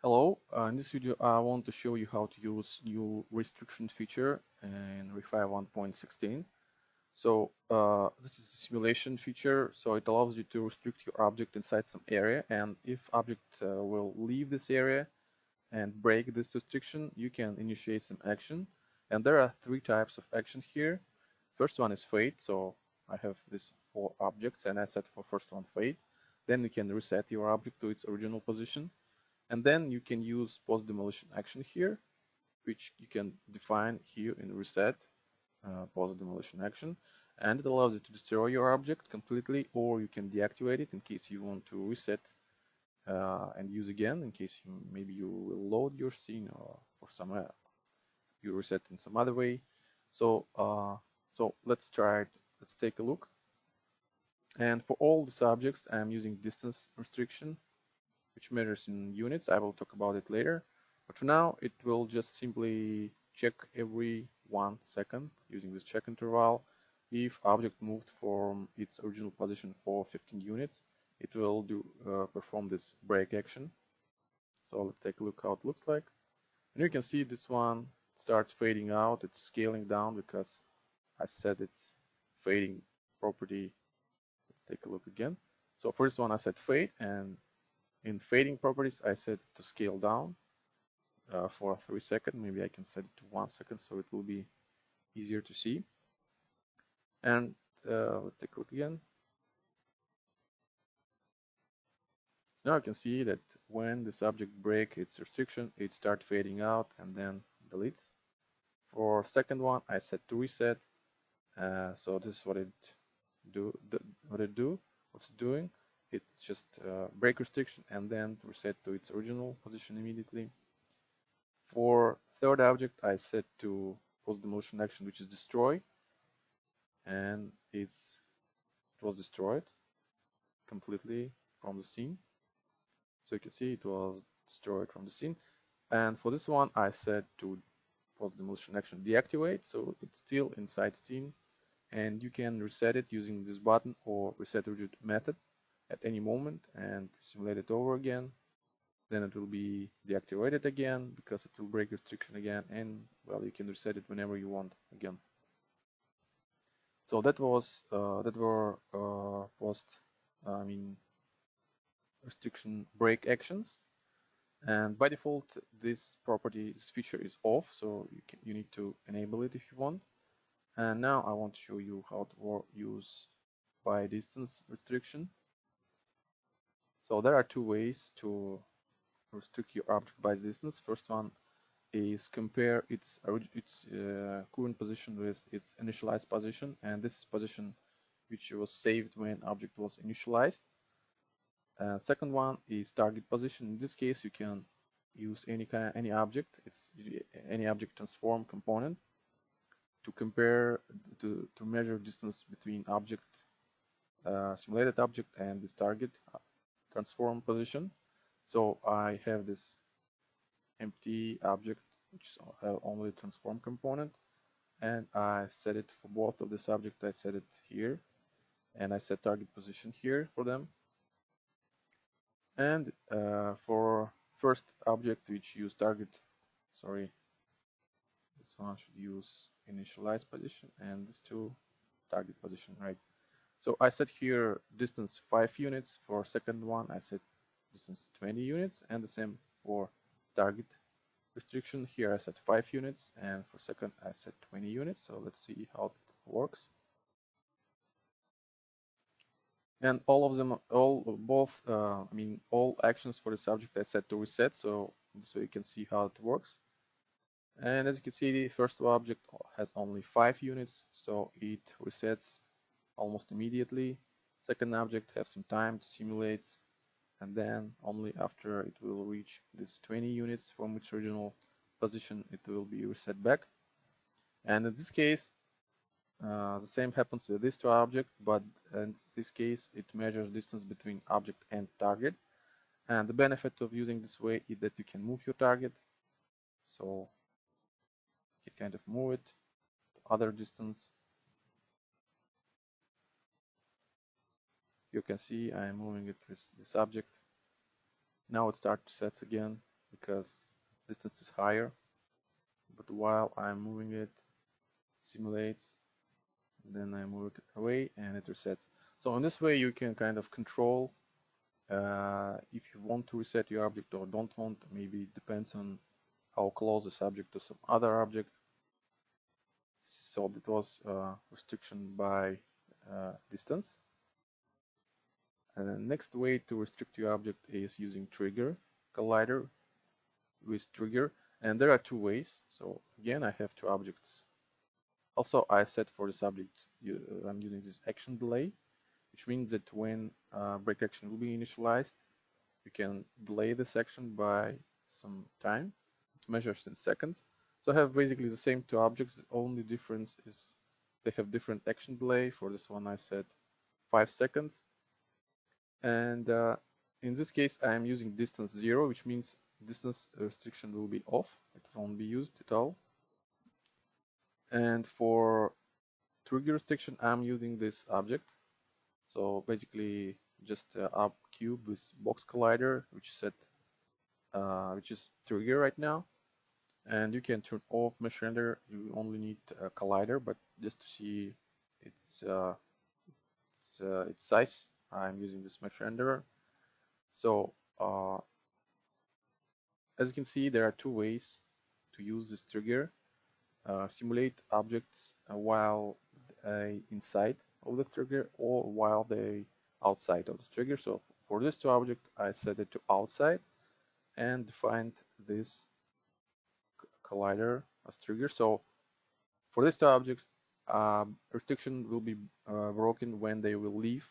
Hello, in this video I want to show you how to use new restriction feature in RayFire 1.16. This is a simulation feature, so it allows you to restrict your object inside some area, and if object will leave this area and break this restriction, you can initiate some action. And there are three types of action here. First one is fade, so I have these four objects and I set for first one fade. Then you can reset your object to its original position. And then you can use post demolition action here, which you can define here in reset post demolition action. And it allows you to destroy your object completely, or you can deactivate it in case you want to reset and use again, in case maybe you will load your scene or for some you reset in some other way. So let's try it. Let's take a look. And for all the subjects, I'm using distance restriction, which measures in units. I will talk about it later. But for now, it will just simply check every 1 second using this check interval. If object moved from its original position for 15 units, it will perform this break action. So let's take a look how it looks like. And you can see this one starts fading out. It's scaling down because I said it's fading property. Let's take a look again. So for this one, I set fade, and in fading properties, I set it to scale down for 3 seconds. Maybe I can set it to 1 second so it will be easier to see. And let's take a look again. So now you can see that when this object breaks its restriction, it starts fading out and then deletes. For second one, I set to reset. So this is what it what's it doing. It just break restriction and then reset to its original position immediately. For third object, I set to post demolition action, which is destroy, and it was destroyed completely from the scene. So you can see it was destroyed from the scene. And for this one, I set to post demolition action deactivate, so it's still inside scene, and you can reset it using this button or reset rigid method at any moment and simulate it over again. Then it will be deactivated again because it will break restriction again, and well, you can reset it whenever you want again. So that were post restriction break actions, and by default this feature is off, so you need to enable it if you want. And now I want to show you how to use by distance restriction. So there are two ways to restrict your object by distance. First one is compare its current position with its initialized position, and this is position which was saved when object was initialized. Second one is target position. In this case, you can use any object. It's any object transform component to compare to measure distance between object simulated object and this target transform position. So I have this empty object which have only transform component, and I set it for both of this object. I set it here, and I set target position here for them. And for first object which use target, sorry, this one should use initialize position, and this two target position, right? So I set here distance 5 units. For second one, I set distance 20 units, and the same for target restriction. Here I set 5 units, and for second I set 20 units. So let's see how it works. And all of them, all actions for the subject I set to reset. So this way you can see how it works. And as you can see, the first object has only 5 units, so it resets almost immediately. Second object has some time to simulate, and then only after it will reach this 20 units from its original position, it will be reset back. And in this case, the same happens with these two objects, but in this case, it measures distance between object and target. And the benefit of using this way is that you can move your target. So you can kind of move it to other distance. You can see I'm moving it with this object. Now it starts to set again. because distance is higher. But while I'm moving it, simulates, then I move it away and it resets. So in this way you can kind of control if you want to reset your object or don't want. Maybe it depends on how close this object to some other object. So that was restriction by distance. And the next way to restrict your object is using trigger collider with trigger. And there are two ways. So again, I have two objects. Also, I set for this object, I'm using this action delay, which means that when break action will be initialized, you can delay this action by some time. It measures in seconds. So I have basically the same two objects. The only difference is they have different action delay. For this one, I set 5 seconds. And in this case, I am using distance 0, which means distance restriction will be off. It won't be used at all. And for trigger restriction, I'm using this object. So basically, just up cube with box collider, which is trigger right now. And you can turn off mesh render. You only need a collider, but just to see its size, I'm using this mesh renderer. So as you can see, there are two ways to use this trigger. Simulate objects while inside of the trigger or while they outside of the trigger. So for this two object, I set it to outside and defined this collider as trigger. So for these two objects, restriction will be broken when they will leave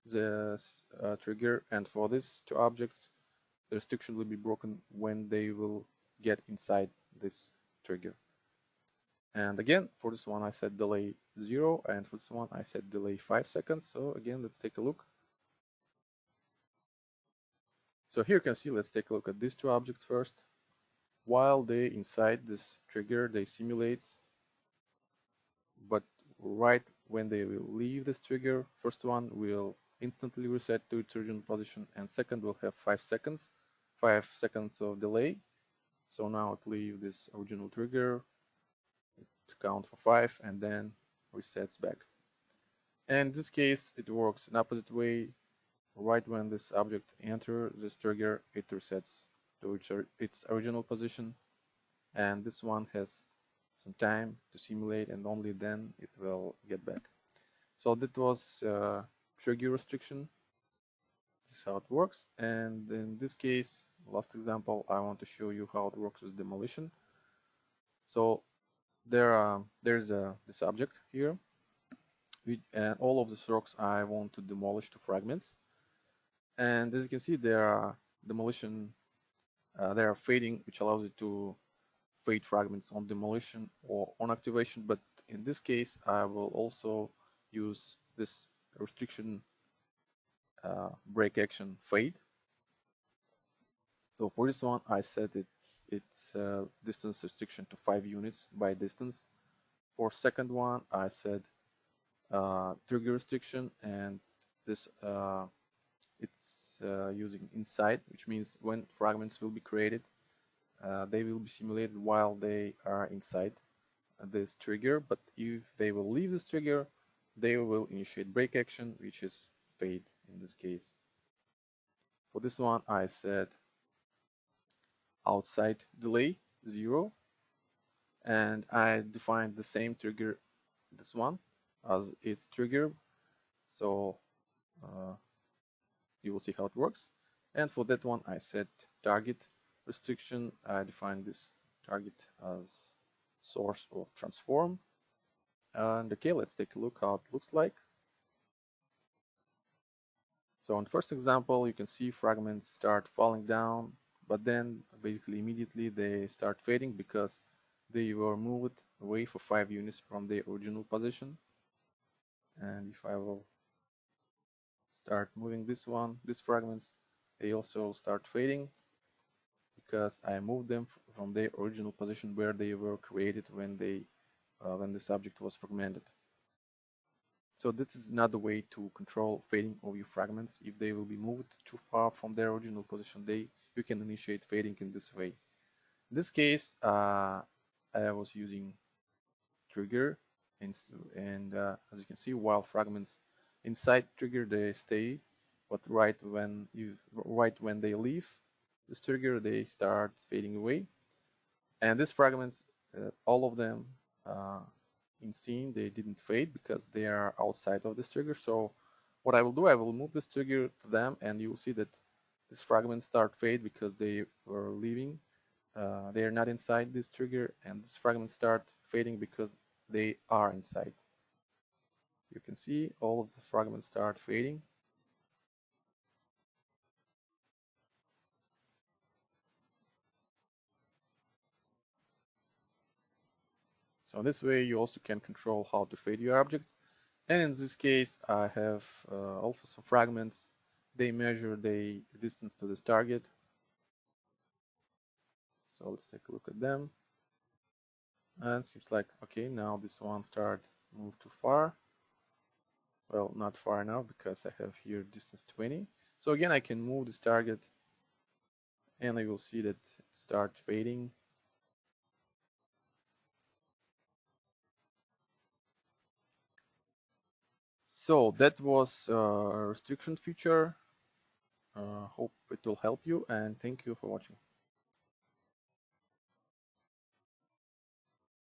the trigger, and for these two objects, the restriction will be broken when they will get inside this trigger. And again, for this one I set delay 0, and for this one I set delay 5 seconds. So again, let's take a look. So here you can see, let's take a look at these two objects first. While they inside this trigger, they simulate, but right when they will leave this trigger, first one will instantly reset to its original position, and second will have 5 seconds of delay. So now it leaves this original trigger, it counts for 5 and then resets back. And in this case, it works in opposite way. Right when this object enters this trigger, it resets to its original position, and this one has some time to simulate, and only then it will get back. So that was trigger restriction. This is how it works. And in this case, last example, I want to show you how it works with demolition. So there's this object here, and all of the rocks I want to demolish to fragments. And as you can see, there are demolition, there are fading, which allows you to fade fragments on demolition or on activation. But in this case, I will also use this restriction break action fade. So for this one, I set its distance restriction to 5 units by distance. For second one, I set trigger restriction, and this it's using inside, which means when fragments will be created, they will be simulated while they are inside this trigger. But if they will leave this trigger, they will initiate break action, which is fade in this case. For this one, I set outside delay 0, and I defined the same trigger, this one, as its trigger. So you will see how it works. And for that one, I set target restriction. I defined this target as source of transform. And okay, let's take a look how it looks like. So in the first example, you can see fragments start falling down, but then basically immediately they start fading because they were moved away for 5 units from their original position. And if I will start moving these fragments, they also start fading because I moved them from their original position where they were created when this object was fragmented. So this is another way to control fading of your fragments. If they will be moved too far from their original position, you can initiate fading in this way. In this case, I was using trigger, and as you can see, while fragments inside trigger they stay, but right when they leave this trigger, they start fading away. And these fragments, all of them in scene, they didn't fade because they are outside of this trigger. So what I will do, I will move this trigger to them, and you will see that these fragments start fade because they were leaving. They are not inside this trigger, and these fragments start fading because they are inside. You can see all of the fragments start fading. So this way you also can control how to fade your object. And in this case, I have also some fragments. They measure the distance to this target. So let's take a look at them. And it seems like, okay, now this one start move too far. Well, not far enough because I have here distance 20. So again, I can move this target and I will see that it start fading. So that was a restriction feature. Hope it will help you, and thank you for watching.